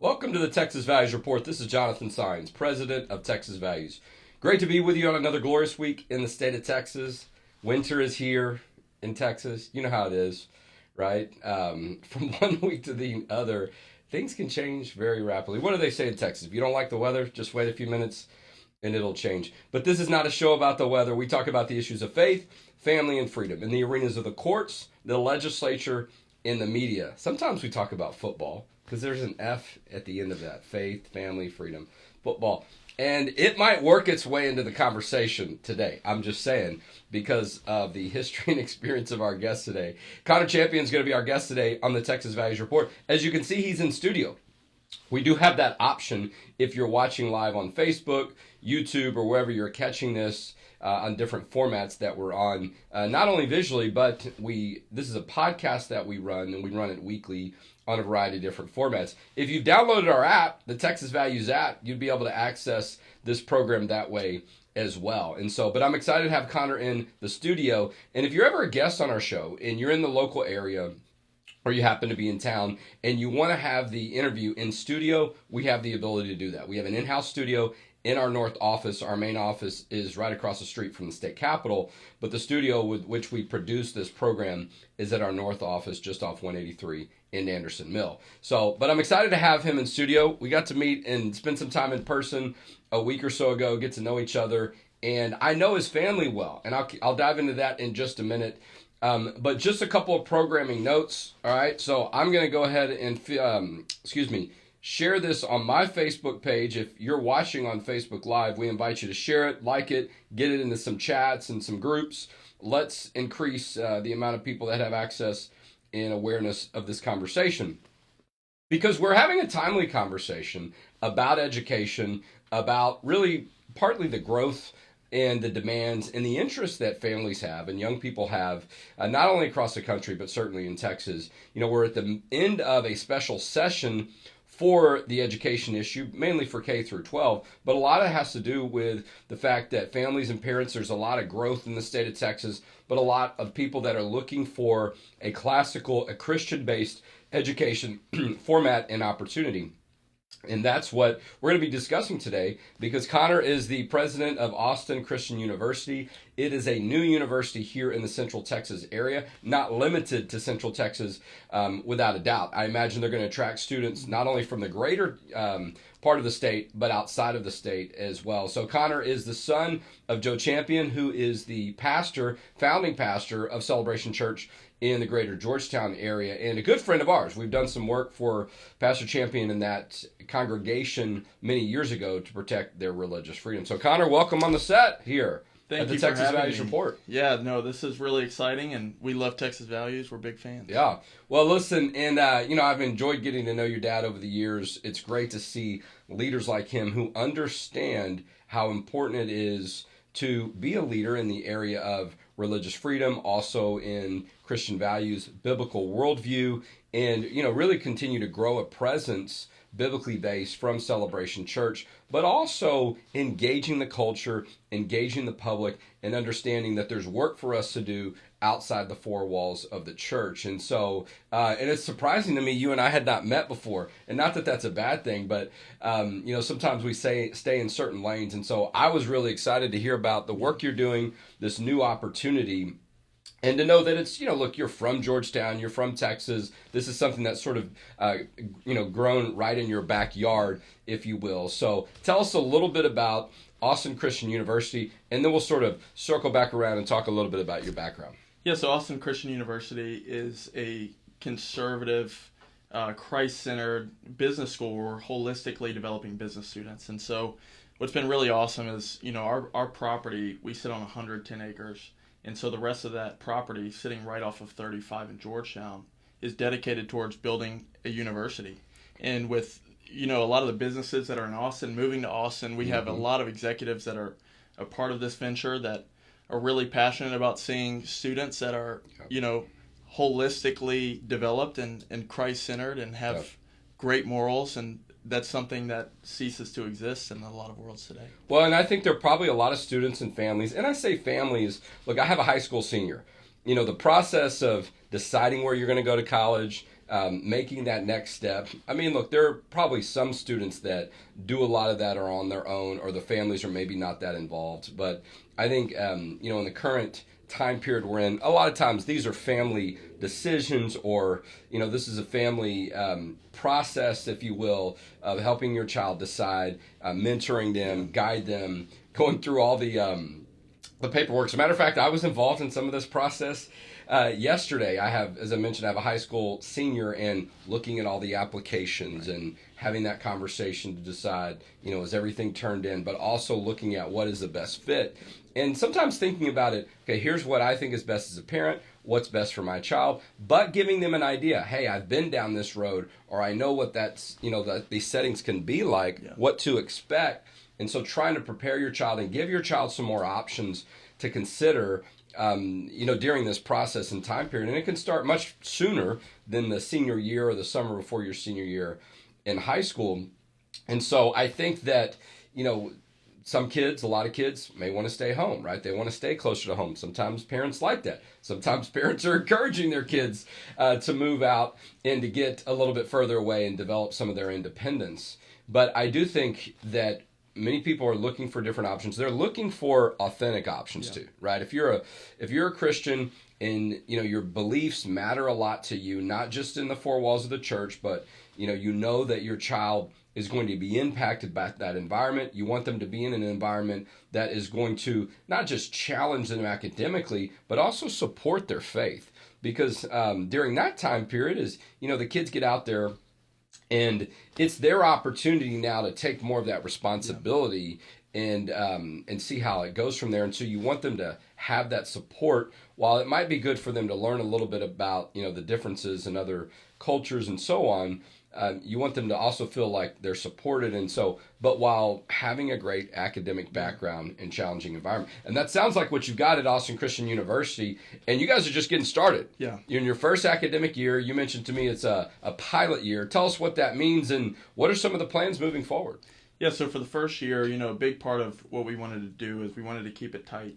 Welcome to the Texas Values Report. This is Jonathan Saenz, president of Texas Values. Great to be with you on another glorious week in the state of Texas. Winter is here in Texas. You know how it is, right? From one week to the other, things can change very rapidly. What do they say in Texas? If you don't like the weather, just wait a few minutes and it'll change. But this is not a show about the weather. We talk about the issues of faith, family, and freedom in the arenas of the courts, the legislature, and the media. Sometimes we talk about football because there's an F at the end of that. Faith, family, freedom, football. And it might work its way into the conversation today. I'm just saying, because of the history and experience of our guest today. Connor Champion's going to be our guest today on the Texas Values Report. As you can see, he's in studio. We do have that option if you're watching live on Facebook, YouTube, or wherever you're catching this on different formats that we're on. Not only visually, but this is a podcast that we run, and we run it weekly on a variety of different formats. If you've downloaded our app, the Texas Values app, you'd be able to access this program that way as well. But I'm excited to have Connor in the studio. And if you're ever a guest on our show and you're in the local area, or you happen to be in town and you want to have the interview in studio, we have the ability to do that. We have an in-house studio in our north office. Our main office is right across the street from the state capitol, but the studio with which we produce this program is at our north office just off 183 in Anderson Mill. But I'm excited to have him in studio. We got to meet and spend some time in person a week or so ago, get to know each other, and I know his family well, and I'll dive into that in just a minute. But just a couple of programming notes, all right? So I'm going to go ahead and, share this on my Facebook page. If you're watching on Facebook Live, we invite you to share it, like it, get it into some chats and some groups. Let's increase the amount of people that have access and awareness of this conversation. Because we're having a timely conversation about education, about really partly the growth and the demands and the interests that families have and young people have, not only across the country, but certainly in Texas. You know, we're at the end of a special session for the education issue, mainly for K through 12, but a lot of it has to do with the fact that families and parents, there's a lot of growth in the state of Texas, but a lot of people that are looking for a Christian-based education format and opportunity. And that's what we're going to be discussing today, because Connor is the president of Austin Christian University. It is a new university here in the Central Texas area, not limited to Central Texas without a doubt. I imagine they're going to attract students not only from the greater part of the state, but outside of the state as well. So Connor is the son of Joe Champion, who is the founding pastor of Celebration Church in the greater Georgetown area, and a good friend of ours. We've done some work for Pastor Champion in that congregation many years ago to protect their religious freedom. So Connor, welcome on the set here at the Texas Values Report. Yeah, no, this is really exciting, and we love Texas Values. We're big fans. Yeah. Well, listen, and I've enjoyed getting to know your dad over the years. It's great to see leaders like him who understand how important it is to be a leader in the area of religious freedom, also in Christian values, biblical worldview, and really continue to grow a presence biblically based from Celebration Church, but also engaging the culture, engaging the public, and understanding that there's work for us to do outside the four walls of the church. And so, and it's surprising to me, you and I had not met before, and not that that's a bad thing, but sometimes we stay in certain lanes. And so I was really excited to hear about the work you're doing, this new opportunity. And to know that it's, look, you're from Georgetown, you're from Texas. This is something that's sort of, grown right in your backyard, if you will. So tell us a little bit about Austin Christian University, and then we'll sort of circle back around and talk a little bit about your background. Yeah, so Austin Christian University is a conservative, Christ-centered business school where we're holistically developing business students. And so what's been really awesome is, our property, we sit on 110 acres. And so the rest of that property, sitting right off of 35 in Georgetown, is dedicated towards building a university. And with, a lot of the businesses that are in Austin, moving to Austin, we have a lot of executives that are a part of this venture that are really passionate about seeing students that are, holistically developed and Christ-centered and have great morals, and that's something that ceases to exist in a lot of worlds today. Well, and I think there are probably a lot of students and families, and I say families, look, I have a high school senior. The process of deciding where you're going to go to college, making that next step. I mean, look, there are probably some students that do a lot of that are on their own, or the families are maybe not that involved. But I think, in the current time period we're in, a lot of times these are family decisions, or this is a family process, if you will, of helping your child decide, mentoring them, guide them, going through all the paperwork. As a matter of fact, I was involved in some of this process yesterday. As I mentioned, I have a high school senior, and looking at all the applications and having that conversation to decide, is everything turned in, but also looking at what is the best fit. And sometimes thinking about it, okay, here's what I think is best as a parent, what's best for my child, but giving them an idea. Hey, I've been down this road, or I know what that these settings can be like, what to expect. And so trying to prepare your child and give your child some more options to consider, during this process and time period. And it can start much sooner than the senior year or the summer before your senior year in high school. And so I think that, a lot of kids may want to stay home, right? They want to stay closer to home. Sometimes parents like that. Sometimes parents are encouraging their kids to move out and to get a little bit further away and develop some of their independence. But I do think that many people are looking for different options. They're looking for authentic options too, right? If you're a Christian and your beliefs matter a lot to you, not just in the four walls of the church, but you know that your child is going to be impacted by that environment. You want them to be in an environment that is going to not just challenge them academically, but also support their faith. Because during that time period, as the kids get out there, and it's their opportunity now to take more of that responsibility and see how it goes from there. And so you want them to have that support. While it might be good for them to learn a little bit about the differences in other cultures and so on, you want them to also feel like they're supported. And so, but while having a great academic background and challenging environment. And that sounds like what you've got at Austin Christian University. And you guys are just getting started. Yeah. You're in your first academic year. You mentioned to me it's a pilot year. Tell us what that means and what are some of the plans moving forward? Yeah, so for the first year, a big part of what we wanted to do is we wanted to keep it tight.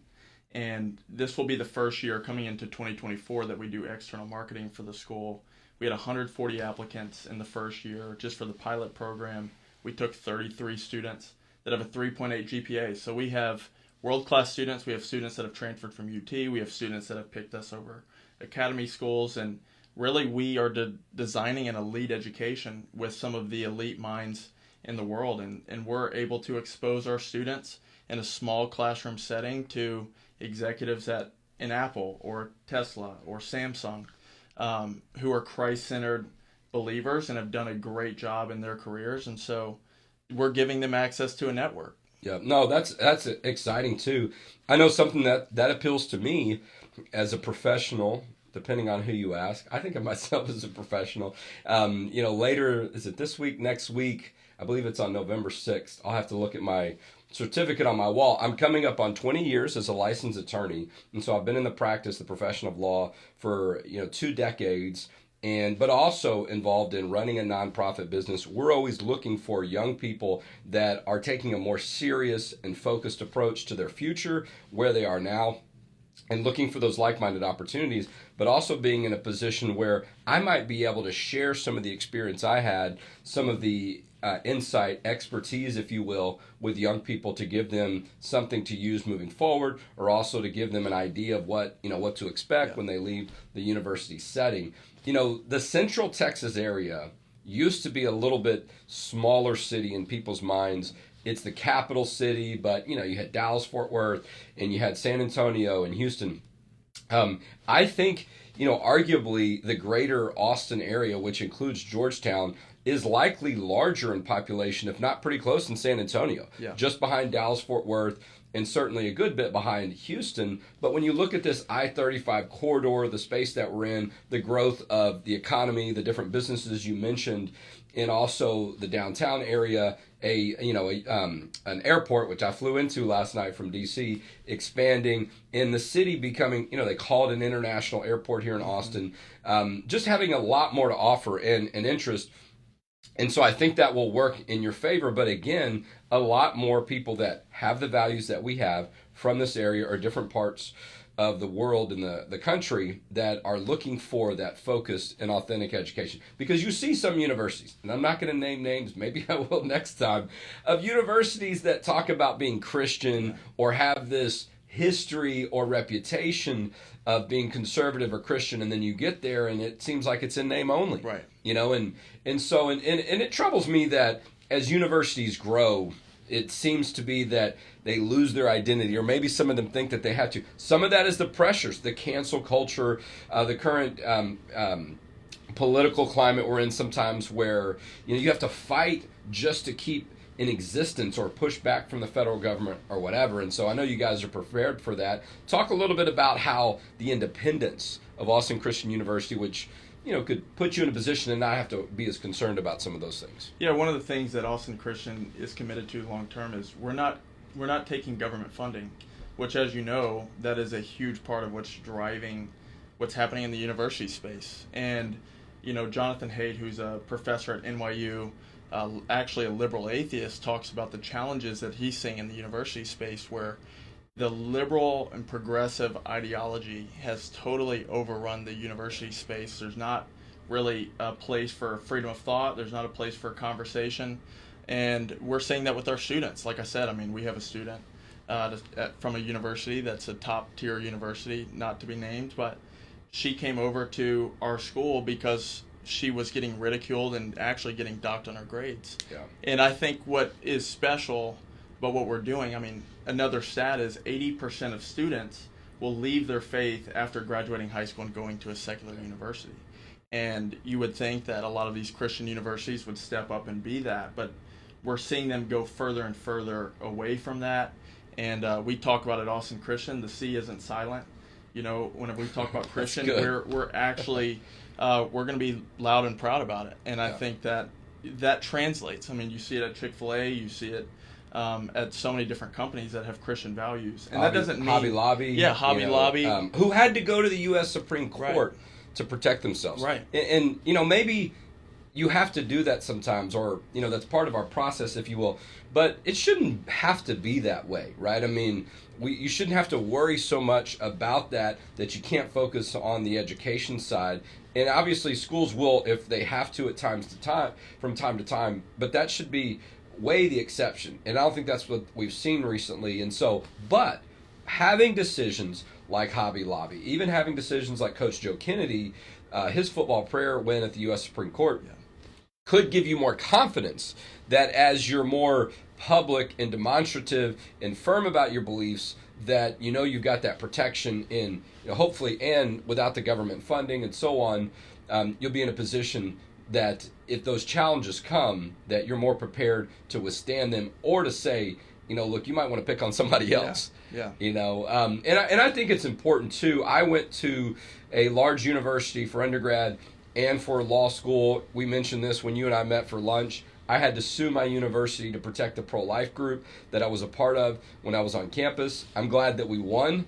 And this will be the first year coming into 2024 that we do external marketing for the school. We had 140 applicants in the first year just for the pilot program. We took 33 students that have a 3.8 GPA. So we have world-class students. We have students that have transferred from UT. We have students that have picked us over academy schools. And really we are designing an elite education with some of the elite minds in the world. And we're able to expose our students in a small classroom setting to executives in Apple or Tesla or Samsung, who are Christ-centered believers and have done a great job in their careers. And so we're giving them access to a network. Yeah, no, that's exciting too. I know something that appeals to me as a professional, depending on who you ask. I think of myself as a professional. Later, is it this week, next week? I believe it's on November 6th. I'll have to look at my certificate on my wall. I'm coming up on 20 years as a licensed attorney. And so I've been in the profession of law for, 2 decades, but also involved in running a nonprofit business. We're always looking for young people that are taking a more serious and focused approach to their future, where they are now, and looking for those like-minded opportunities, but also being in a position where I might be able to share some of the experience I had, some of the insight, expertise, if you will, with young people to give them something to use moving forward, or also to give them an idea of what to expect when they leave the university setting. The Central Texas area used to be a little bit smaller city in people's minds. It's the capital city, but you had Dallas, Fort Worth, and you had San Antonio and Houston. I think, arguably the greater Austin area, which includes Georgetown, is likely larger in population, if not pretty close in San Antonio, just behind Dallas, Fort Worth, and certainly a good bit behind Houston. But when you look at this I-35 corridor, the space that we're in, the growth of the economy, the different businesses you mentioned, and also the downtown area, an airport, which I flew into last night from D.C., expanding, and the city becoming, they call it an international airport here in Austin, just having a lot more to offer and interest. And so I think that will work in your favor. But again, a lot more people that have the values that we have from this area or different parts of the world and the country that are looking for that focused and authentic education. Because you see some universities, and I'm not going to name names, maybe I will next time, of universities that talk about being Christian or have this history or reputation of being conservative or Christian, and then you get there and it seems like it's in name only. Right. You know, and it troubles me that as universities grow, it seems to be that they lose their identity, or maybe some of them think that they have to. Some of that is the pressures, the cancel culture, the current political climate we're in sometimes, where you have to fight just to keep in existence or push back from the federal government or whatever. And so I know you guys are prepared for that. Talk a little bit about how the independence of Austin Christian University, which could put you in a position to not have to be as concerned about some of those things. Yeah, one of the things that Austin Christian is committed to long term is we're not taking government funding, which, as you know, that is a huge part of what's driving what's happening in the university space. And Jonathan Saenz, who's a professor at NYU, actually a liberal atheist, talks about the challenges that he's seeing in the university space, where the liberal and progressive ideology has totally overrun the university space. There's not really a place for freedom of thought. There's not a place for conversation. And we're seeing that with our students. Like I said, we have a student from a university that's a top-tier university, not to be named, but she came over to our school because she was getting ridiculed and actually getting docked on her grades. Yeah. And I think what is special about what we're doing, another stat is 80% of students will leave their faith after graduating high school and going to a secular university. And you would think that a lot of these Christian universities would step up and be that, but we're seeing them go further and further away from that. And we talk about at Austin Christian, the C isn't silent. Whenever we talk about Christian, we're actually we're going to be loud and proud about it. And I think that translates. You see it at Chick-fil-A, you see it at so many different companies that have Christian values. And that doesn't mean Hobby Lobby. Yeah, Hobby Lobby. Who had to go to the U.S. Supreme Court to protect themselves. Right. And maybe you have to do that sometimes, or that's part of our process, if you will. But it shouldn't have to be that way, right? You shouldn't have to worry so much about that you can't focus on the education side. And obviously, schools will, if they have to, from time to time. But that should be way the exception. And I don't think that's what we've seen recently. And so, but having decisions like Hobby Lobby, even having decisions like Coach Joe Kennedy, his football prayer win at the U.S. Supreme Court, could give you more confidence that as you're more public and demonstrative and firm about your beliefs, that you've got that protection in, hopefully, and without the government funding and so on, you'll be in a position that if those challenges come, that you're more prepared to withstand them, or to say, look, you might want to pick on somebody else. Yeah. And I think it's important too. I went to a large university for undergrad and for law school. We mentioned this when you and I met for lunch. I had to sue my university to protect the pro-life group that I was a part of when I was on campus. I'm glad that we won,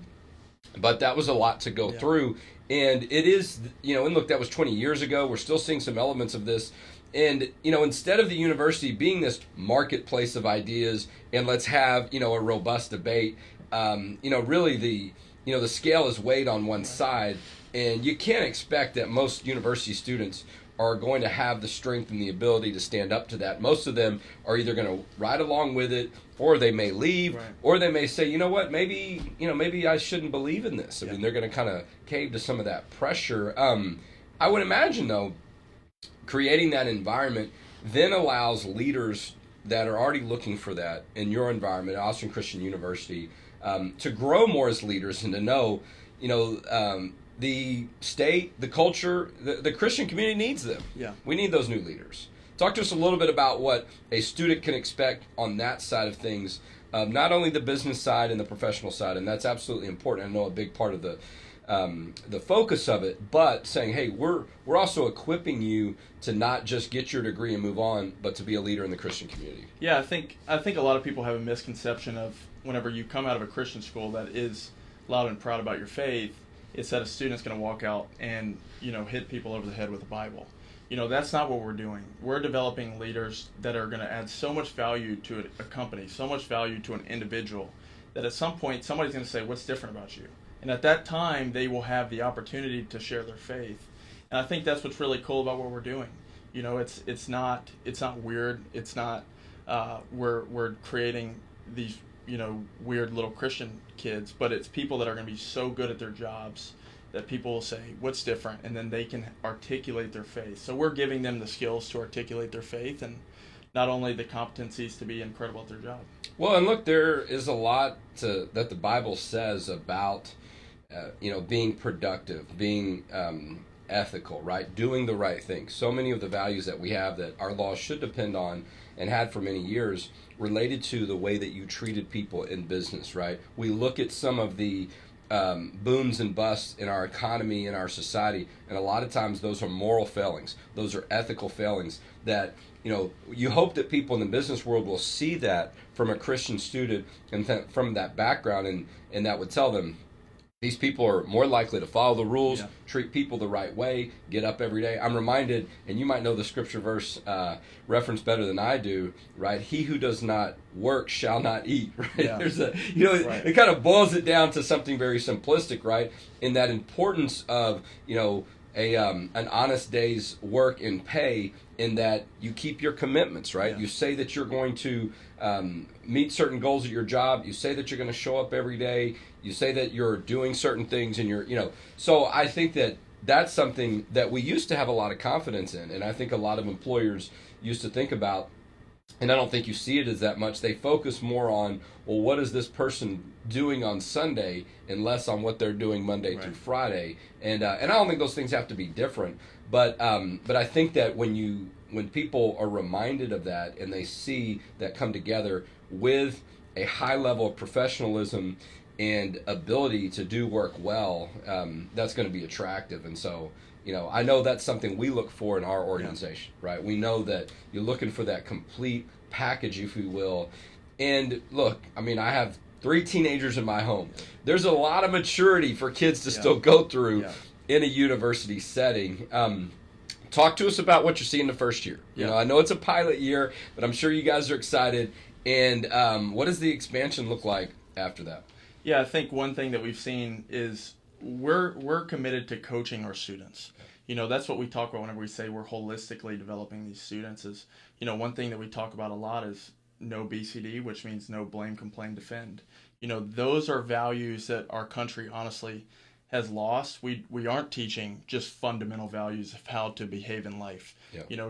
but that was a lot to go through. And it is, and look, that was 20 years ago. We're still seeing some elements of this. And, instead of the university being this marketplace of ideas and let's have, a robust debate, really the scale is weighed on one side. And you can't expect that most university students are going to have the strength and the ability to stand up to that. Most of them are either going to ride along with it, or they may leave, or they may say, maybe I shouldn't believe in this. They're going to kind of cave to some of that pressure. I would imagine, though, creating that environment then allows leaders that are already looking for that in your environment, Austin Christian University, to grow more as leaders and to know, the state, the culture, the Christian community needs them. Yeah. We need those new leaders. Talk to us a little bit about what a student can expect on that side of things, not only the business side and the professional side, and that's absolutely important. I know a big part of the focus of it, but saying, hey, we're also equipping you to not just get your degree and move on, but to be a leader in the Christian community. Yeah, I think a lot of people have a misconception of whenever you come out of a Christian school that is loud and proud about your faith, it's that a student's going to walk out and hit people over the head with a Bible. That's not what we're doing. We're developing leaders that are going to add so much value to a company, so much value to an individual, that at some point somebody's going to say, what's different about you? And at that time, they will have the opportunity to share their faith. And I think that's what's really cool about what we're doing. It's not weird. It's not we're creating these weird little Christian kids, but it's people that are going to be so good at their jobs that people will say, what's different? And then they can articulate their faith. So we're giving them the skills to articulate their faith, and not only the competencies to be incredible at their job. Well, and look, there is a lot that the Bible says about, being productive, being ethical, right? Doing the right thing. So many of the values that we have that our laws should depend on and had for many years related to the way that you treated people in business, right? We look at some of the booms and busts in our economy, in our society, and a lot of times those are moral failings. Those are ethical failings that, you hope that people in the business world will see that from a Christian student and from that background, and that would tell them, these people are more likely to follow the rules, treat people the right way, get up every day. I'm reminded, and you might know the scripture verse reference better than I do, right? He who does not work shall not eat, right? Yeah. There's it kind of boils it down to something very simplistic, right? In that importance of, an honest day's work and pay, in that you keep your commitments, right? You say that you're going to meet certain goals at your job. You say that you're going to show up every day. You say that you're doing certain things, and so I think that that's something that we used to have a lot of confidence in, and I think a lot of employers used to think about, and I don't think you see it as that much. They focus more on, well, what is this person doing on Sunday, and less on what they're doing Monday through Friday, and I don't think those things have to be different, but I think that when people are reminded of that and they see that come together with a high level of professionalism and ability to do work well, that's going to be attractive. And so, I know that's something we look for in our organization, right? We know that you're looking for that complete package, if you will. And look, I have 3 teenagers in my home. There's a lot of maturity for kids to still go through in a university setting. Talk to us about what you're seeing the first year. I know it's a pilot year, but I'm sure you guys are excited. And what does the expansion look like after that? Yeah, I think one thing that we've seen is we're committed to coaching our students. That's what we talk about whenever we say we're holistically developing these students is, one thing that we talk about a lot is no BCD, which means no blame, complain, defend. Those are values that our country honestly has lost. We aren't teaching just fundamental values of how to behave in life.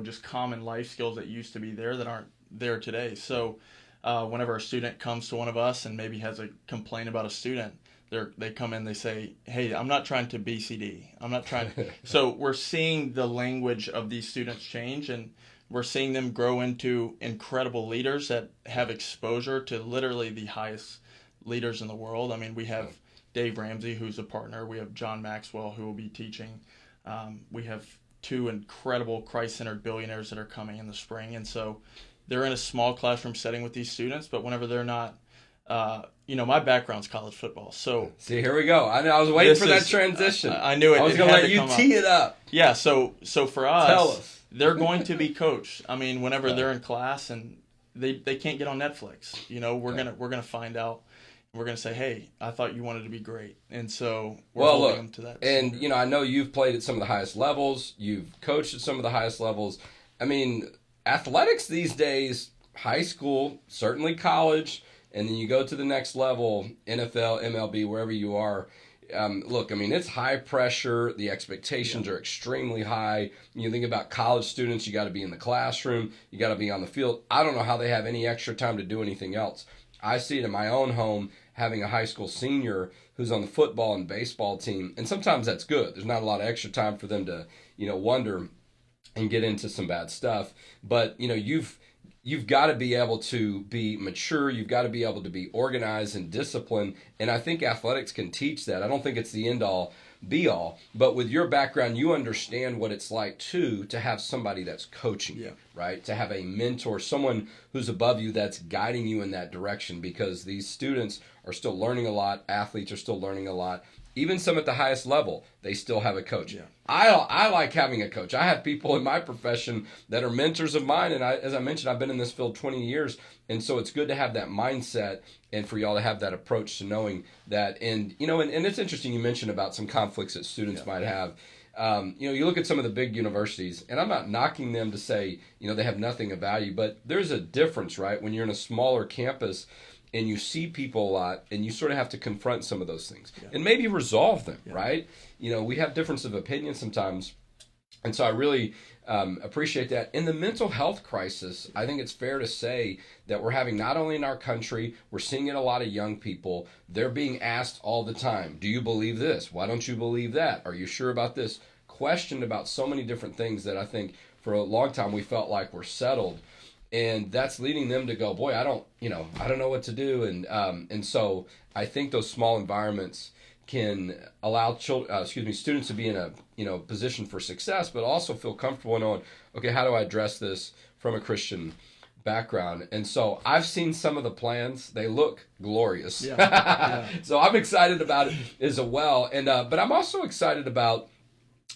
Just common life skills that used to be there that aren't there today. So whenever a student comes to one of us and maybe has a complaint about a student, they come in, they say, hey, I'm not trying to BCD. I'm not trying to. So we're seeing the language of these students change, and we're seeing them grow into incredible leaders that have exposure to literally the highest leaders in the world. We have Dave Ramsey, who's a partner. We have John Maxwell, who will be teaching. We have 2 incredible Christ-centered billionaires that are coming in the spring. And so they're in a small classroom setting with these students, but whenever they're not, my background's college football. So see, here we go. I was waiting for that transition. I knew it. I was going to let you tee it up. Yeah. So for us, tell us. They're going to be coached. Whenever they're in class and they can't get on Netflix, we're gonna find out. We're going to say, hey, I thought you wanted to be great. And so we're holding them to that. And, I know you've played at some of the highest levels. You've coached at some of the highest levels. Athletics these days, high school, certainly college, and then you go to the next level, NFL, MLB, wherever you are. It's high pressure. The expectations are extremely high. You think about college students, you got to be in the classroom. You got to be on the field. I don't know how they have any extra time to do anything else. I see it in my own home, having a high school senior who's on the football and baseball team, and sometimes that's good. There's not a lot of extra time for them to, wonder and get into some bad stuff. But, you've got to be able to be mature. You've got to be able to be organized and disciplined, and I think athletics can teach that. I don't think it's the end-all, be-all, but with your background, you understand what it's like, too, to have somebody that's coaching you, right? To have a mentor, someone who's above you that's guiding you in that direction, because these students are still learning a lot, athletes are still learning a lot, even some at the highest level, they still have a coach. Yeah. I like having a coach. I have people in my profession that are mentors of mine, and as I mentioned, I've been in this field 20 years, and so it's good to have that mindset and for y'all to have that approach to knowing that. And and it's interesting you mentioned about some conflicts that students might have. You look at some of the big universities, and I'm not knocking them to say they have nothing of value, but there's a difference, right? When you're in a smaller campus and you see people a lot, and you sort of have to confront some of those things and maybe resolve them, right? We have difference of opinion sometimes, and so I really appreciate that. In the mental health crisis, I think it's fair to say that we're having not only in our country, we're seeing it a lot of young people. They're being asked all the time, do you believe this? Why don't you believe that? Are you sure about this? Questioned about so many different things that I think for a long time we felt like were settled. And that's leading them to go, boy, I don't know what to do. And so I think those small environments can allow students to be in a position for success, but also feel comfortable knowing, okay, how do I address this from a Christian background? And so I've seen some of the plans; they look glorious. Yeah. So I'm excited about it as well. And but I'm also excited about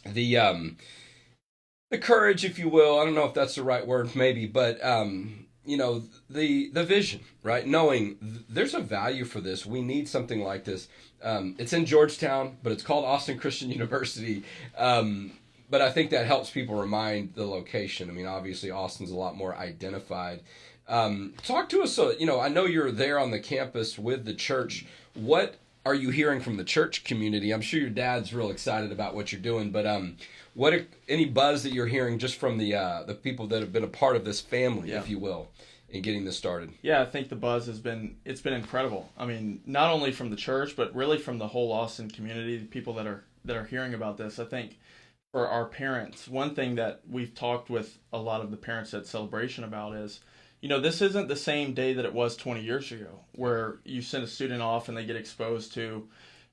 the courage, if you will. I don't know if that's the right word, maybe, but the vision, right? Knowing there's a value for this. We need something like this. It's in Georgetown, but it's called Austin Christian University. But I think that helps people remind the location. I mean, obviously Austin's a lot more identified. Talk to us. I know you're there on the campus with the church. What are you hearing from the church community? I'm sure your dad's real excited about what you're doing, but any buzz that you're hearing just from the people that have been a part of this family, if you will, in getting this started? Yeah, I think the buzz has been incredible. I mean, not only from the church, but really from the whole Austin community, the people that are hearing about this. I think for our parents, one thing that we've talked with a lot of the parents at Celebration about is, this isn't the same day that it was 20 years ago, where you send a student off and they get exposed to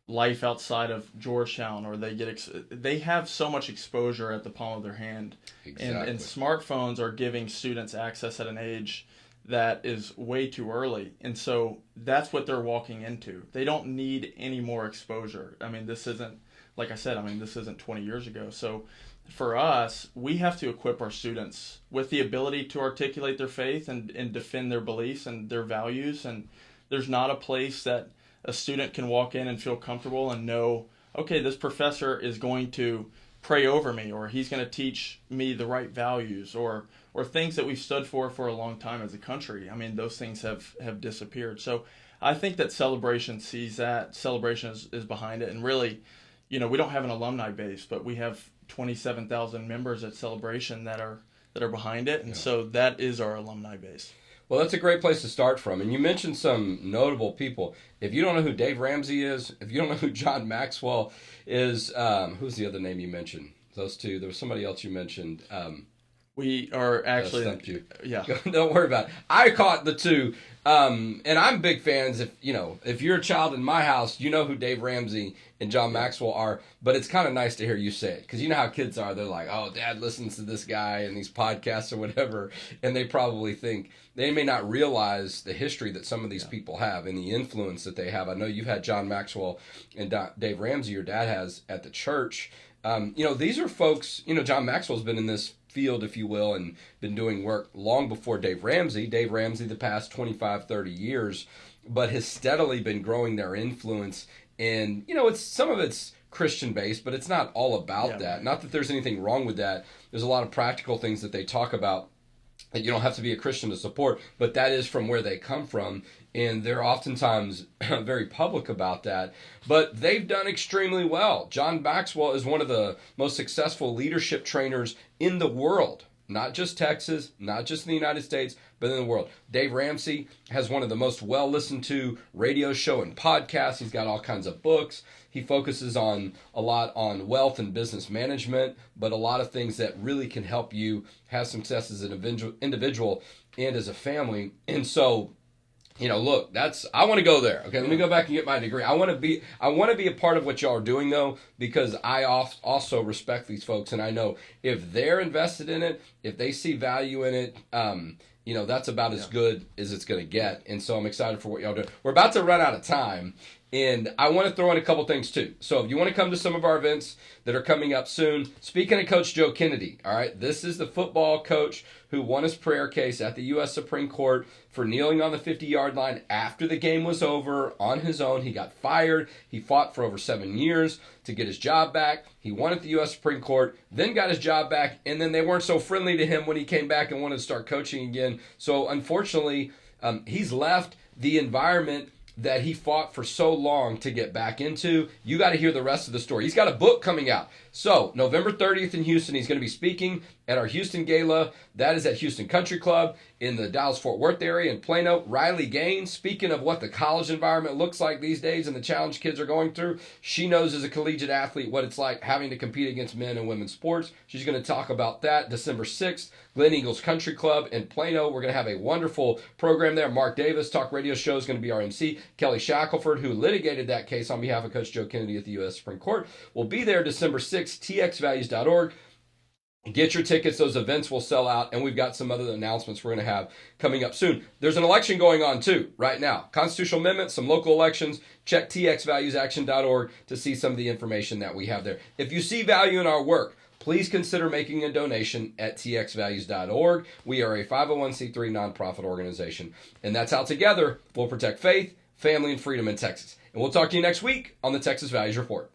life outside of Georgetown, or they have so much exposure at the palm of their hand. Exactly. And smartphones are giving students access at an age that is way too early. And so that's what they're walking into. They don't need any more exposure. I mean, this isn't, like I said, this isn't 20 years ago. So for us, we have to equip our students with the ability to articulate their faith and defend their beliefs and their values. And there's not a place that a student can walk in and feel comfortable and know, okay, this professor is going to pray over me, or he's going to teach me the right values, or things that we've stood for a long time as a country. I mean, those things have disappeared. So I think that Celebration sees that. Celebration is behind it. And really, we don't have an alumni base, but we have 27,000 members at Celebration that are behind it. And so that is our alumni base. Well, that's a great place to start from. And you mentioned some notable people. If you don't know who Dave Ramsey is, if you don't know who John Maxwell is, who's the other name you mentioned? Those two. There was somebody else you mentioned. We are actually... You. Yeah. Don't worry about it. I caught the two. And I'm big fans. If you're a child in my house, you know who Dave Ramsey and John Maxwell are. But it's kind of nice to hear you say it, because you know how kids are. They're like, "Oh, Dad listens to this guy and these podcasts or whatever," and they probably think they may not realize the history that some of these people have and the influence that they have. I know you've had John Maxwell and Dave Ramsey, your dad has, at the church. These are folks. John Maxwell's been in this field, if you will, and been doing work long before Dave Ramsey. Dave Ramsey, the past 25, 30 years, but has steadily been growing their influence. And, some of it's Christian-based, but it's not all about that. Not that there's anything wrong with that. There's a lot of practical things that they talk about that you don't have to be a Christian to support, but that is from where they come from. And they're oftentimes very public about that. But they've done extremely well. John Maxwell is one of the most successful leadership trainers in the world. Not just Texas, not just in the United States, but in the world. Dave Ramsey has one of the most well-listened to radio show and podcasts. He's got all kinds of books. He focuses a lot on wealth and business management, but a lot of things that really can help you have success as an individual and as a family. And so, look, I want to go there. Okay, let me go back and get my degree. I want to be a part of what y'all are doing, though, because I also respect these folks, and I know if they're invested in it, if they see value in it, that's about as good as it's going to get. And so I'm excited for what y'all do. We're about to run out of time, And I want to throw in a couple things too. So if you want to come to some of our events that are coming up soon, speaking of Coach Joe Kennedy, all right, this is the football coach who won his prayer case at the U.S. Supreme Court for kneeling on the 50-yard line after the game was over on his own. He got fired. He fought for over 7 years to get his job back. He won at the U.S. Supreme Court, then got his job back, and then they weren't so friendly to him when he came back and wanted to start coaching again. So unfortunately, he's left the environment that he fought for so long to get back into. You got to hear the rest of the story. He's got a book coming out. So November 30th in Houston, he's going to be speaking at our Houston Gala. That is at Houston Country Club in the Dallas-Fort Worth area in Plano. Riley Gaines, speaking of what the college environment looks like these days and the challenge kids are going through, she knows as a collegiate athlete what it's like having to compete against men and women's sports. She's going to talk about that December 6th. Glen Eagles Country Club in Plano. We're going to have a wonderful program there. Mark Davis, talk radio show, is going to be our MC. Kelly Shackelford, who litigated that case on behalf of Coach Joe Kennedy at the U.S. Supreme Court, will be there December 6th, txvalues.org. Get your tickets. Those events will sell out, and we've got some other announcements we're going to have coming up soon. There's an election going on, too, right now. Constitutional amendments, some local elections. Check txvaluesaction.org to see some of the information that we have there. If you see value in our work, please consider making a donation at txvalues.org. We are a 501c3 nonprofit organization, and that's how together we'll protect faith, family, and freedom in Texas. And we'll talk to you next week on the Texas Values Report.